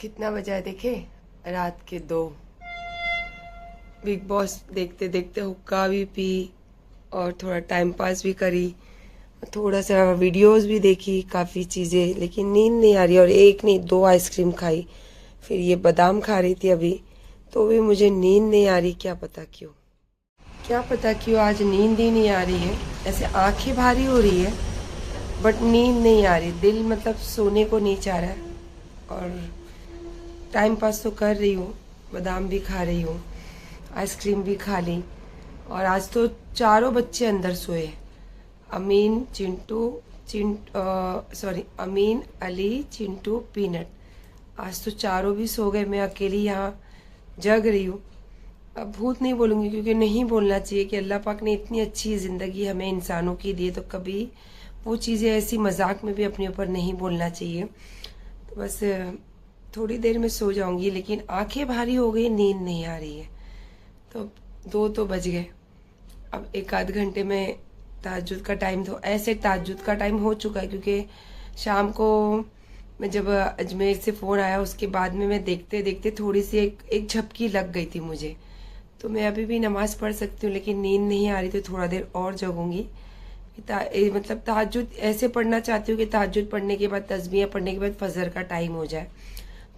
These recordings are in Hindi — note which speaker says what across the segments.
Speaker 1: कितना बजा है देखे, रात के 2। बिग बॉस देखते देखते हुक्का भी पी और थोड़ा टाइम पास भी करी, थोड़ा सा वीडियोस भी देखी, काफ़ी चीज़ें, लेकिन नींद नहीं आ रही। और एक नहीं 2 आइसक्रीम खाई, फिर ये बादाम खा रही थी अभी, तो भी मुझे नींद नहीं आ रही। क्या पता क्यों आज नींद ही नहीं आ रही है। ऐसे आंखें भारी हो रही है बट नींद नहीं आ रही, दिल मतलब सोने को नहीं चाह रहा है। और टाइम पास तो कर रही हूँ, बादाम भी खा रही हूँ, आइसक्रीम भी खा ली। और आज तो चारों बच्चे अंदर सोए, अमीन अमीन, अली, चिंटू, पीनट। आज तो चारों भी सो गए, मैं अकेली यहाँ जग रही हूँ। अब भूत नहीं बोलूँगी क्योंकि नहीं बोलना चाहिए कि अल्लाह पाक ने इतनी अच्छी ज़िंदगी हमें इंसानों की दी, तो कभी वो चीज़ें ऐसी मजाक में भी अपने ऊपर नहीं बोलना चाहिए। तो बस थोड़ी देर में सो जाऊंगी, लेकिन आंखें भारी हो गई, नींद नहीं आ रही है। तो 2 तो बज गए, अब 1 आध घंटे में तहज्जुद का टाइम, तो ऐसे तहज्जुद का टाइम हो चुका है क्योंकि शाम को मैं जब अजमेर से फ़ोन आया उसके बाद में मैं देखते देखते थोड़ी सी एक झपकी लग गई थी मुझे। तो मैं अभी भी नमाज़ पढ़ सकती हूँ, लेकिन नींद नहीं आ रही, तो थोड़ा देर और जगूंगी। मतलब तहज्जुद ऐसे पढ़ना चाहती हूँ कि तहज्जुद पढ़ने के बाद, तस्बीह पढ़ने के बाद फजर का टाइम हो जाए,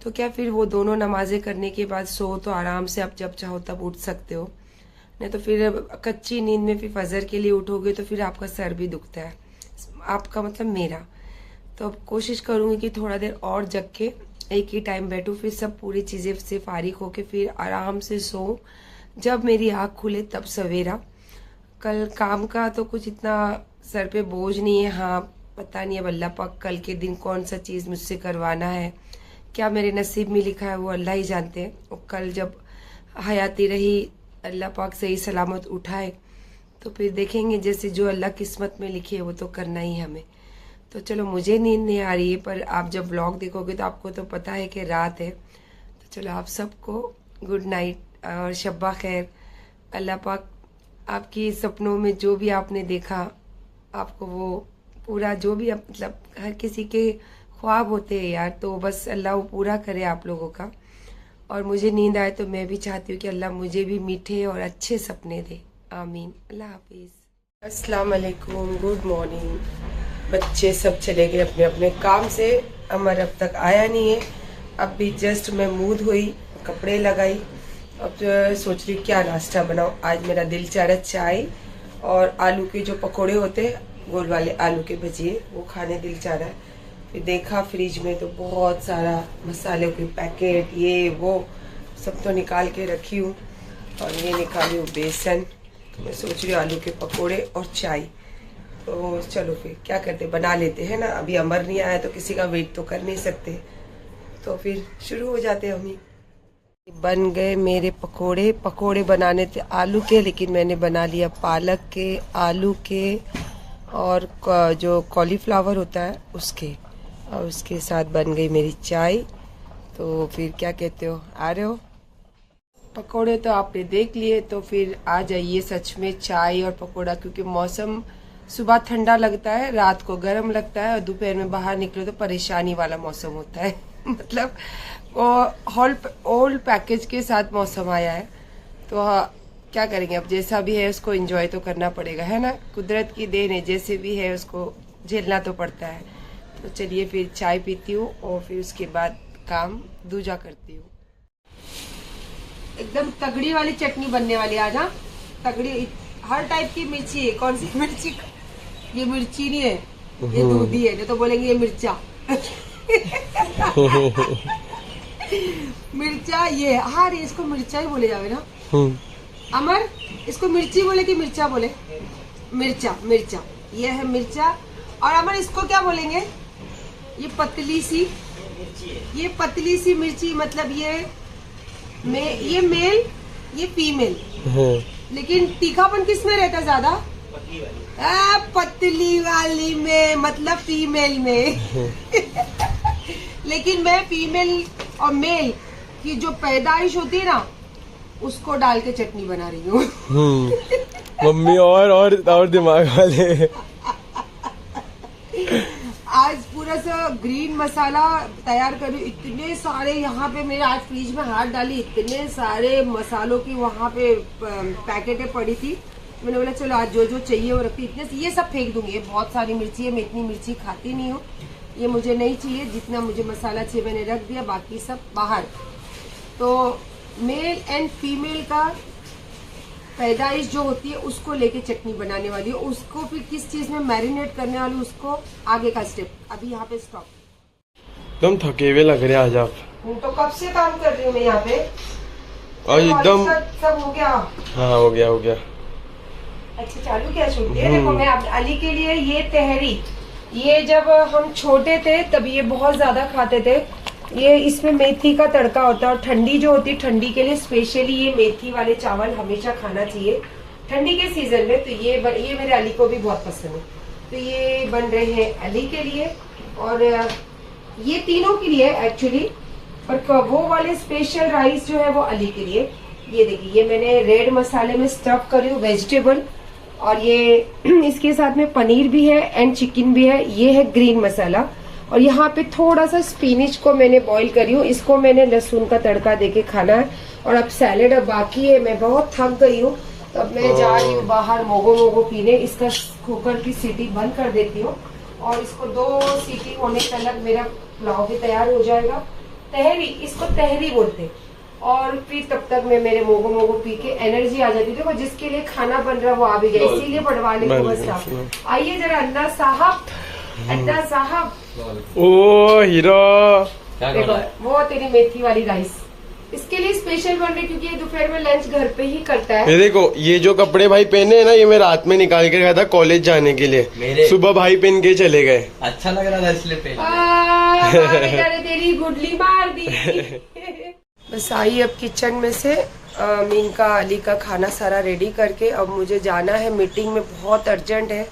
Speaker 1: तो क्या फिर वो दोनों नमाजें करने के बाद सो तो आराम से आप जब चाहो तब उठ सकते हो। नहीं तो फिर कच्ची नींद में फिर फजर के लिए उठोगे तो फिर आपका सर भी दुखता है, आपका मतलब मेरा। तो अब कोशिश करूंगी कि थोड़ा देर और जग के एक ही टाइम बैठूं, फिर सब पूरी चीज़ें से फारिग होके फिर आराम से सो, जब मेरी आँख खुले तब सवेरा। कल काम का तो कुछ इतना सर पे बोझ नहीं है। हाँ, पता नहीं अब अल्लाह पाक कल के दिन कौन सा चीज़ मुझसे करवाना है, क्या मेरे नसीब में लिखा है वो अल्लाह ही जानते हैं। और कल जब हयाती रही, अल्लाह पाक सही सलामत उठाए, तो फिर देखेंगे, जैसे जो अल्लाह किस्मत में लिखे वो तो करना ही हमें। तो चलो, मुझे नींद नहीं आ रही है, पर आप जब व्लॉग देखोगे तो आपको तो पता है कि रात है। तो चलो, आप सबको गुड नाइट और शब्बा खैर। अल्लाह पाक आपकी सपनों में जो भी आपने देखा, आपको वो पूरा, जो भी मतलब हर किसी के ख्वाब होते हैं यार, तो बस अल्लाह वो पूरा करे आप लोगों का। और मुझे नींद आए तो मैं भी चाहती हूँ कि अल्लाह मुझे भी मीठे और अच्छे सपने दे, आमीन। अल्लाह हाफिज, अस्सलाम वालेकुम, गुड मॉर्निंग। बच्चे सब चले गए अपने अपने काम से, अमर अब तक आया नहीं है। अब भी जस्ट मैं मुँह धोई, कपड़े लगाई, अब सोच रही क्या नाश्ता बनाऊँ। आज मेरा दिल चाह रहा चाय और आलू के जो पकोड़े होते हैं, गोल वाले आलू के भजिए, वो खाने दिल चाह रहा है। फिर देखा फ्रिज में तो बहुत सारा मसाले के पैकेट, ये वो सब तो निकाल के रखी हूँ। और ये निकाली हूँ बेसन, तो मैं सोच रही हूँ आलू के पकोड़े और चाय। तो चलो फिर क्या करते, बना लेते हैं ना। अभी अमर नहीं आया तो किसी का वेट तो कर नहीं सकते, तो फिर शुरू हो जाते हम ही। बन गए मेरे पकोड़े बनाने थे आलू के, लेकिन मैंने बना लिया पालक के, आलू के और जो कॉलीफ्लावर होता है उसके। और उसके साथ बन गई मेरी चाय। तो फिर क्या कहते हो, आ रहे हो? पकोड़े तो आपने देख लिए, तो फिर आ जाइए सच में चाय और पकोड़ा, क्योंकि मौसम सुबह ठंडा लगता है, रात को गर्म लगता है, और दोपहर में बाहर निकलो तो परेशानी वाला मौसम होता है। मतलब ओल्ड पैकेज के साथ मौसम आया है। तो क्या करेंगे, अब जैसा भी है उसको एंजॉय तो करना पड़ेगा, है ना। कुदरत की देन है, जैसे भी है उसको झेलना तो पड़ता है। तो चलिए फिर चाय पीती हूँ और फिर उसके बाद काम दूजा करती हूँ। एकदम तगड़ी वाली चटनी बनने वाली आज। हाँ, तगड़ी, हर टाइप की मिर्ची है। कौन सी मिर्ची? ये मिर्ची नहीं है, ये दूधी है, नहीं तो बोलेंगे ये मिर्चा। मिर्चा ये, हाँ रे, इसको मिर्चा ही बोले जावे ना अमर। इसको मिर्ची बोले कि मिर्चा बोले? मिर्चा, मिर्चा, ये है मिर्चा। और अमर इसको क्या बोलेंगे? ये पतली सी, ये पतली सी मिर्ची, मतलब ये मेल, ये फीमेल। लेकिन तीखापन किस में रहता ज्यादा? पतली वाली में, मतलब फीमेल में। लेकिन मैं फीमेल और मेल की जो पैदाइश होती है ना, उसको डाल के चटनी बना रही हूँ।
Speaker 2: मम्मी और दिमाग वाले।
Speaker 1: आज पूरा सा ग्रीन मसाला तैयार करूँ। इतने सारे यहाँ पे मेरे आज फ्रिज में हाथ डाली, इतने सारे मसालों की वहाँ पे पैकेटें पड़ी थी। मैंने बोला चलो आज जो जो चाहिए वो रखती। इतने ये सब फेंक दूंगी, ये बहुत सारी मिर्ची है, मैं इतनी मिर्ची खाती नहीं हूँ, ये मुझे नहीं चाहिए। जितना मुझे मसाला चाहिए मैंने रख दिया, बाकी सब बाहर। तो मेल एंड फीमेल का पैदाइश जो होती है उसको लेके चटनी बनाने वाली है। उसको फिर किस चीज में मैरिनेट करने वाली, उसको आगे का स्टेप। अभी यहाँ पे स्टॉप।
Speaker 2: एकदम थके हुए लग रहे हैं आज आप।
Speaker 1: तो कब से काम कर रही हूँ मैं यहाँ पे,
Speaker 2: और एकदम
Speaker 1: सब हो गया।
Speaker 2: हाँ हो गया हो गया।
Speaker 1: अच्छा चालू क्या छूट गया। देखो मैं अली के लिए ये तहरी, ये जब हम छोटे थे तब ये बहुत ज्यादा खाते थे। ये इसमें मेथी का तड़का होता है, और ठंडी जो होती है ठंडी के लिए स्पेशली ये मेथी वाले चावल हमेशा खाना चाहिए ठंडी के सीजन में। तो ये मेरे अली को भी बहुत पसंद है। तो ये बन रहे हैं अली के लिए, और ये तीनों के लिए एक्चुअली, पर वो वाले स्पेशल राइस जो है वो अली के लिए। ये देखिए, ये मैंने रेड मसाले में स्टफ करी हूँ वेजिटेबल, और ये इसके साथ में पनीर भी है एंड चिकन भी है। ये है ग्रीन मसाला, और यहाँ पे थोड़ा सा स्पिनिच को मैंने बॉईल करी हूँ, इसको मैंने लहसुन का तड़का देके खाना है। और अब सैलेड अब बाकी है, मैं बहुत थक गई हूँ, तो अब मैं जा रही हूँ बाहर मोगो पीने। इसका कुकर की सीटी बंद कर देती हूँ, और इसको 2 सीटी होने तक मेरा पुलाव भी तैयार हो जाएगा। तहरी, इसको तहरी बोलते हैं। और फिर तब तक मैं मेरे मोगो पी के एनर्जी आ जाती थी। जिसके लिए खाना बन रहा है वो आ भी गया, इसीलिए बढ़वाने को बस। आइए जरा अन्ना साहब, अन्ना साहब।
Speaker 2: ओ हीरो,
Speaker 1: देखो वो तेरी मेथी वाली राइस इसके लिए स्पेशल बन रही, क्योंकि ये दोपहर में लंच घर पे ही करता है।
Speaker 2: ये देखो, ये जो कपड़े भाई पहने हैं ना, ये मैं रात में निकाल के गया था कॉलेज जाने के लिए। सुबह भाई पहन के चले गए,
Speaker 3: अच्छा लग रहा था इसलिए पहन
Speaker 1: तेरी गुडली मार दी। बस आई अब किचन में से मीन का अली का खाना सारा रेडी करके, अब मुझे जाना है मीटिंग में, बहुत अर्जेंट है।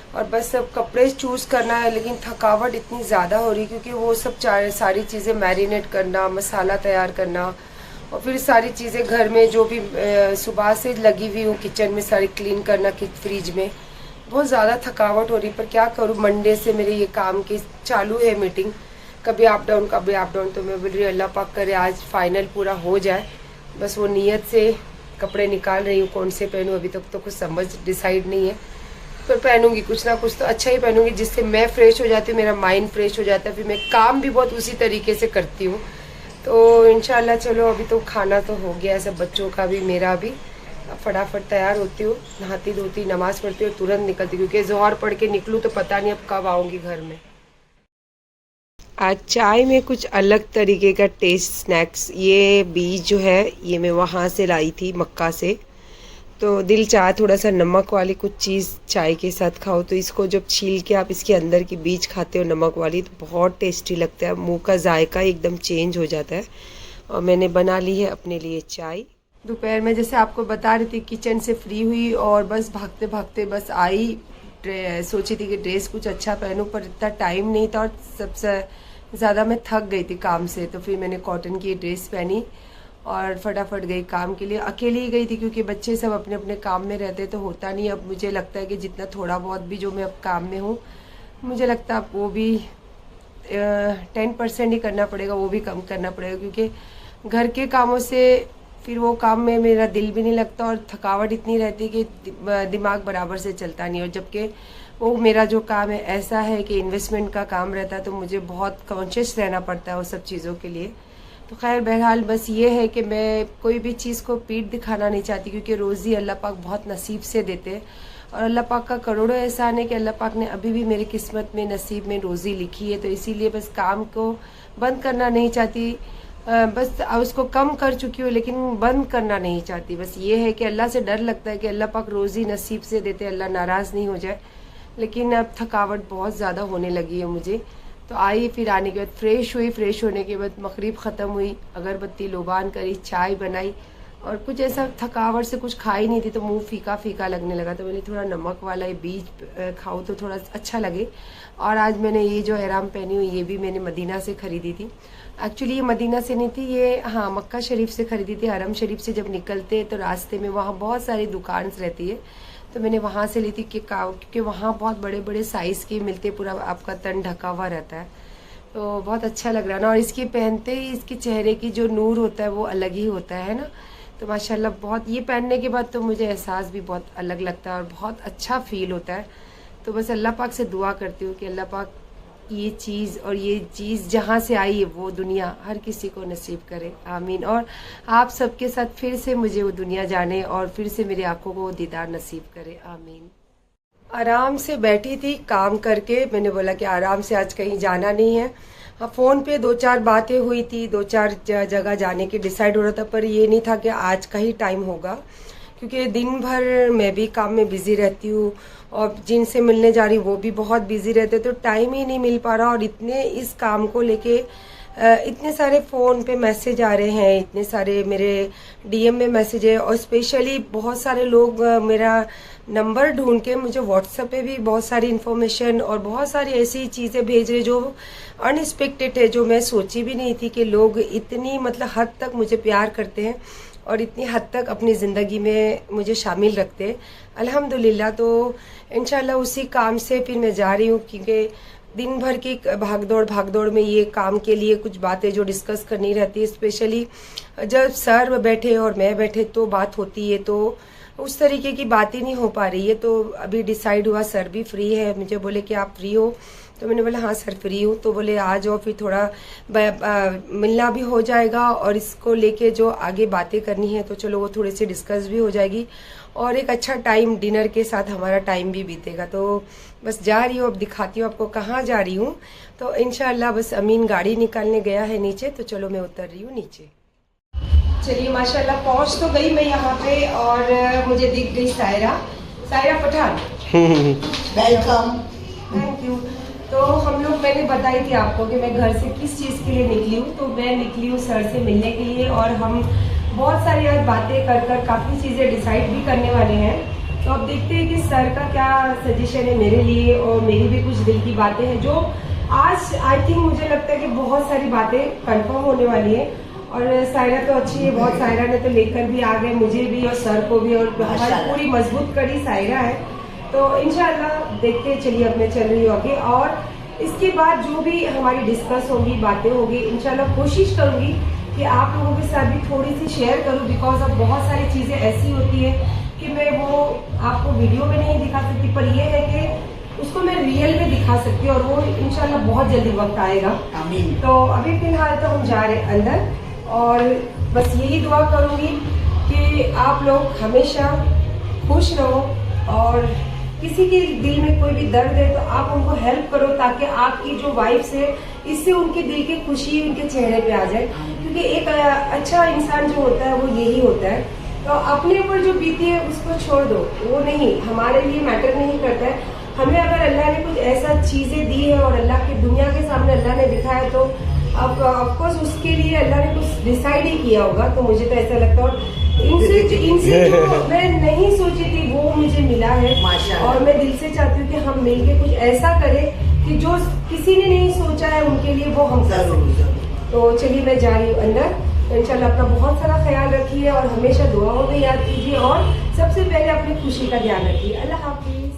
Speaker 1: और बस सब कपड़े चूज करना है, लेकिन थकावट इतनी ज़्यादा हो रही, क्योंकि वो सब सारी चीज़ें मैरिनेट करना, मसाला तैयार करना, और फिर सारी चीज़ें घर में जो भी सुबह से लगी हुई हूँ किचन में सारी क्लीन करना, फ्रिज में बहुत ज़्यादा थकावट हो रही। पर क्या करूँ, मंडे से मेरे ये काम की चालू है मीटिंग, कभी अप डाउन कभी अप डाउन। तो मैं बोल रही हूँ अल्लाह पाक करे आज फाइनल पूरा हो जाए। बस वो नियत से कपड़े निकाल रही हूँ, कौन से पहनूँ अभी तक तो कुछ समझ डिसाइड नहीं है, पर पहनूंगी कुछ ना कुछ तो अच्छा ही पहनूंगी, जिससे मैं फ्रेश हो जाती हूँ, मेरा माइंड फ्रेश हो जाता है। फिर मैं काम भी बहुत उसी तरीके से करती हूँ। तो इंशाल्लाह चलो, अभी तो खाना तो हो गया है सब बच्चों का भी, मेरा भी। फटाफट तैयार होती हूँ, नहाती धोती नमाज पढ़ती हूँ, तुरंत निकलती हूँ, क्योंकि जोहर पढ़ के निकलूँ तो पता नहीं अब कब आऊँगी घर में। आज चाय में कुछ अलग तरीके का टेस्ट स्नैक्स। ये बीज जो है ये मैं वहाँ से लाई थी मक्का से, तो दिल चाहे थोड़ा सा नमक वाली कुछ चीज़ चाय के साथ खाओ। तो इसको जब छील के आप इसके अंदर की बीज खाते हो नमक वाली, तो बहुत टेस्टी लगता है, मुंह का जायका एकदम चेंज हो जाता है। और मैंने बना ली है अपने लिए चाय। दोपहर में जैसे आपको बता रही थी किचन से फ्री हुई, और बस भागते भागते बस आई। सोची थी कि ड्रेस कुछ अच्छा पहनूं, पर इतना टाइम नहीं था, और सबसे ज़्यादा मैं थक गई थी काम से। तो फिर मैंने कॉटन की ड्रेस पहनी और फटाफट गई काम के लिए। अकेली ही गई थी, क्योंकि बच्चे सब अपने अपने काम में रहते तो होता नहीं। अब मुझे लगता है कि जितना थोड़ा बहुत भी जो मैं अब काम में हूँ, मुझे लगता है वो भी 10% ही करना पड़ेगा, वो भी कम करना पड़ेगा, क्योंकि घर के कामों से फिर वो काम में मेरा दिल भी नहीं लगता, और थकावट इतनी रहती है कि दिमाग बराबर से चलता नहीं। और जबकि वो मेरा जो काम है ऐसा है कि इन्वेस्टमेंट का काम रहता है, तो मुझे बहुत कॉन्शियस रहना पड़ता है वो सब चीज़ों के लिए। तो खैर बहरहाल बस ये है कि मैं कोई भी चीज़ को पीठ दिखाना नहीं चाहती, क्योंकि रोज़ी अल्लाह पाक बहुत नसीब से देते हैं, और अल्लाह पाक का करोड़ों एहसान है कि अल्लाह पाक ने अभी भी मेरी किस्मत में नसीब में रोज़ी लिखी है। तो इसीलिए बस काम को बंद करना नहीं चाहती, बस उसको कम कर चुकी हूँ, लेकिन बंद करना नहीं चाहती। बस ये है कि अल्लाह से डर लगता है कि अल्लाह पाक रोज़ी नसीब से देते, अल्लाह नाराज़ नहीं हो जाए। लेकिन अब थकावट बहुत ज़्यादा होने लगी है मुझे। तो आई, फिर आने के बाद फ्रेश हुई, फ्रेश होने के बाद मगरिब ख़त्म हुई, अगरबत्ती लोबान करी, चाय बनाई, और कुछ ऐसा थकावट से कुछ खा ही नहीं थी, तो मुंह फीका फीका लगने लगा। तो मैंने थोड़ा नमक वाला ये बीज खाऊँ तो थोड़ा अच्छा लगे। और आज मैंने ये जो एहराम पहनी हुई, ये भी मैंने मदीना से ख़रीदी थी। एक्चुअली ये मदीना से नहीं थी, ये हाँ मक्का शरीफ से ख़रीदी थी। हरम शरीफ से जब निकलते तो रास्ते में वहाँ बहुत सारी दुकान रहती है, तो मैंने वहाँ से ली थी क्योंकि वहाँ बहुत बड़े बड़े साइज़ के मिलते, पूरा आपका तन ढका हुआ रहता है, तो बहुत अच्छा लग रहा है ना। और इसके पहनते ही इसके चेहरे की जो नूर होता है वो अलग ही होता है ना। तो माशाल्लाह बहुत, ये पहनने के बाद तो मुझे एहसास भी बहुत अलग लगता है और बहुत अच्छा फील होता है। तो बस अल्लाह पाक से दुआ करती हूँ कि अल्लाह पाक ये चीज़ जहाँ से आई है वो दुनिया हर किसी को नसीब करे, आमीन। और आप सबके साथ फिर से मुझे वो दुनिया जाने और फिर से मेरी आंखों को वो दीदार नसीब करे, आमीन। आराम से बैठी थी काम करके, मैंने बोला कि आराम से आज कहीं जाना नहीं है। हाँ, फ़ोन पे 2-4 बातें हुई थी, 2-4 जगह जाने की डिसाइड हो रहा था, पर ये नहीं था कि आज का ही टाइम होगा, क्योंकि दिन भर मैं भी काम में बिज़ी रहती हूँ और जिनसे मिलने जा रही वो भी बहुत बिज़ी रहते, तो टाइम ही नहीं मिल पा रहा। और इतने इस काम को लेके इतने सारे फ़ोन पे मैसेज आ रहे हैं, इतने सारे मेरे डीएम में मैसेज है, और स्पेशली बहुत सारे लोग मेरा नंबर ढूंढ के मुझे व्हाट्सएप पे भी बहुत सारी इन्फॉर्मेशन और बहुत सारी ऐसी चीज़ें भेज रहे जो अनएक्सपेक्टेड है, जो मैं सोची भी नहीं थी कि लोग इतनी मतलब हद तक मुझे प्यार करते हैं और इतनी हद तक अपनी ज़िंदगी में मुझे शामिल रखते हैं, अल्हम्दुलिल्लाह। तो इंशाल्लाह उसी काम से फिर मैं जा रही हूँ, क्योंकि दिन भर की भागदौड़ में ये काम के लिए कुछ बातें जो डिस्कस करनी रहती है, स्पेशली जब सर बैठे और मैं बैठे तो बात होती है, तो उस तरीके की बात ही नहीं हो पा रही है। तो अभी डिसाइड हुआ, सर भी फ्री है, मुझे बोले कि आप फ्री हो, तो मैंने बोला हाँ सर फ्री हूँ। तो बोले आ जाओ, फिर थोड़ा मिलना भी हो जाएगा और इसको लेके जो आगे बातें करनी है तो चलो वो थोड़ी सी डिस्कस भी हो जाएगी और एक अच्छा टाइम डिनर के साथ हमारा टाइम भी बीतेगा। तो बस जा रही हूँ, अब दिखाती हूँ आपको कहाँ जा रही हूँ। तो इंशाल्लाह बस अमीन गाड़ी निकालने गया है नीचे, तो चलो मैं उतर रही हूँ नीचे। चलिए माशाल्लाह पहुँच तो गई मैं यहाँ पे और मुझे दिख गई Saira Pathan.
Speaker 4: Welcome.
Speaker 1: Thank you. तो हम लोग, मैंने बताई थी आपको कि मैं घर से किस चीज़ के लिए निकली हूँ, तो मैं निकली हूँ सर से मिलने के लिए और हम बहुत सारी आज बातें कर काफ़ी चीज़ें डिसाइड भी करने वाले हैं। तो अब देखते हैं कि सर का क्या सजेशन है मेरे लिए, और मेरी भी कुछ दिल की बातें हैं जो आज आई थिंक मुझे लगता है कि बहुत सारी बातें कंफर्म होने वाली है। और सायरा तो अच्छी है बहुत, सायरा ने तो लेकर भी आ गए मुझे भी और सर को भी, और हमारी पूरी मजबूत कड़ी सायरा है। तो इंशाल्लाह देखते चलिए, अब मैं चल रही हूँ आगे और इसके बाद जो भी हमारी डिस्कस होगी, बातें होगी, इंशाल्लाह कोशिश करूंगी कि आप लोगों के साथ भी थोड़ी सी शेयर करूं, बिकॉज अब बहुत सारी चीज़ें ऐसी होती है कि मैं वो आपको वीडियो में नहीं दिखा सकती, पर यह है कि उसको मैं रियल में दिखा सकती हूँ और वो इंशाल्लाह बहुत जल्दी वक्त आएगा। तो अभी फिलहाल तो हम जा रहे हैं अंदर और बस यही दुआ करूंगी कि आप लोग हमेशा खुश रहो और किसी के दिल में कोई भी दर्द है तो आप उनको हेल्प करो, ताकि आपकी जो वाइफ्स है इससे उनके दिल की खुशी उनके चेहरे पे आ जाए। क्योंकि एक अच्छा इंसान जो होता है वो यही होता है। तो अपने ऊपर जो बीती है उसको छोड़ दो, वो नहीं हमारे लिए मैटर नहीं करता है। हमें अगर अल्लाह ने कुछ ऐसा चीजें दी है और अल्लाह की दुनिया के सामने अल्लाह ने दिखाया, तो अब ऑफकोर्स उसके लिए अल्लाह ने कुछ डिसाइड ही किया होगा। तो मुझे तो ऐसा लगता है और इनसे जो मैं नहीं सोची थी वो मुझे मिला है और मैं दिल से चाहती हूँ कि हम मिलके कुछ ऐसा करें कि जो किसी ने नहीं सोचा है उनके लिए वो हम कर सकें। तो चलिए मैं जा रही हूँ अंदर। तो इंशाल्लाह अपना बहुत सारा ख्याल रखिए और हमेशा दुआओं में याद कीजिए और सबसे पहले अपनी खुशी का ध्यान रखिए। अल्लाह हाफिज।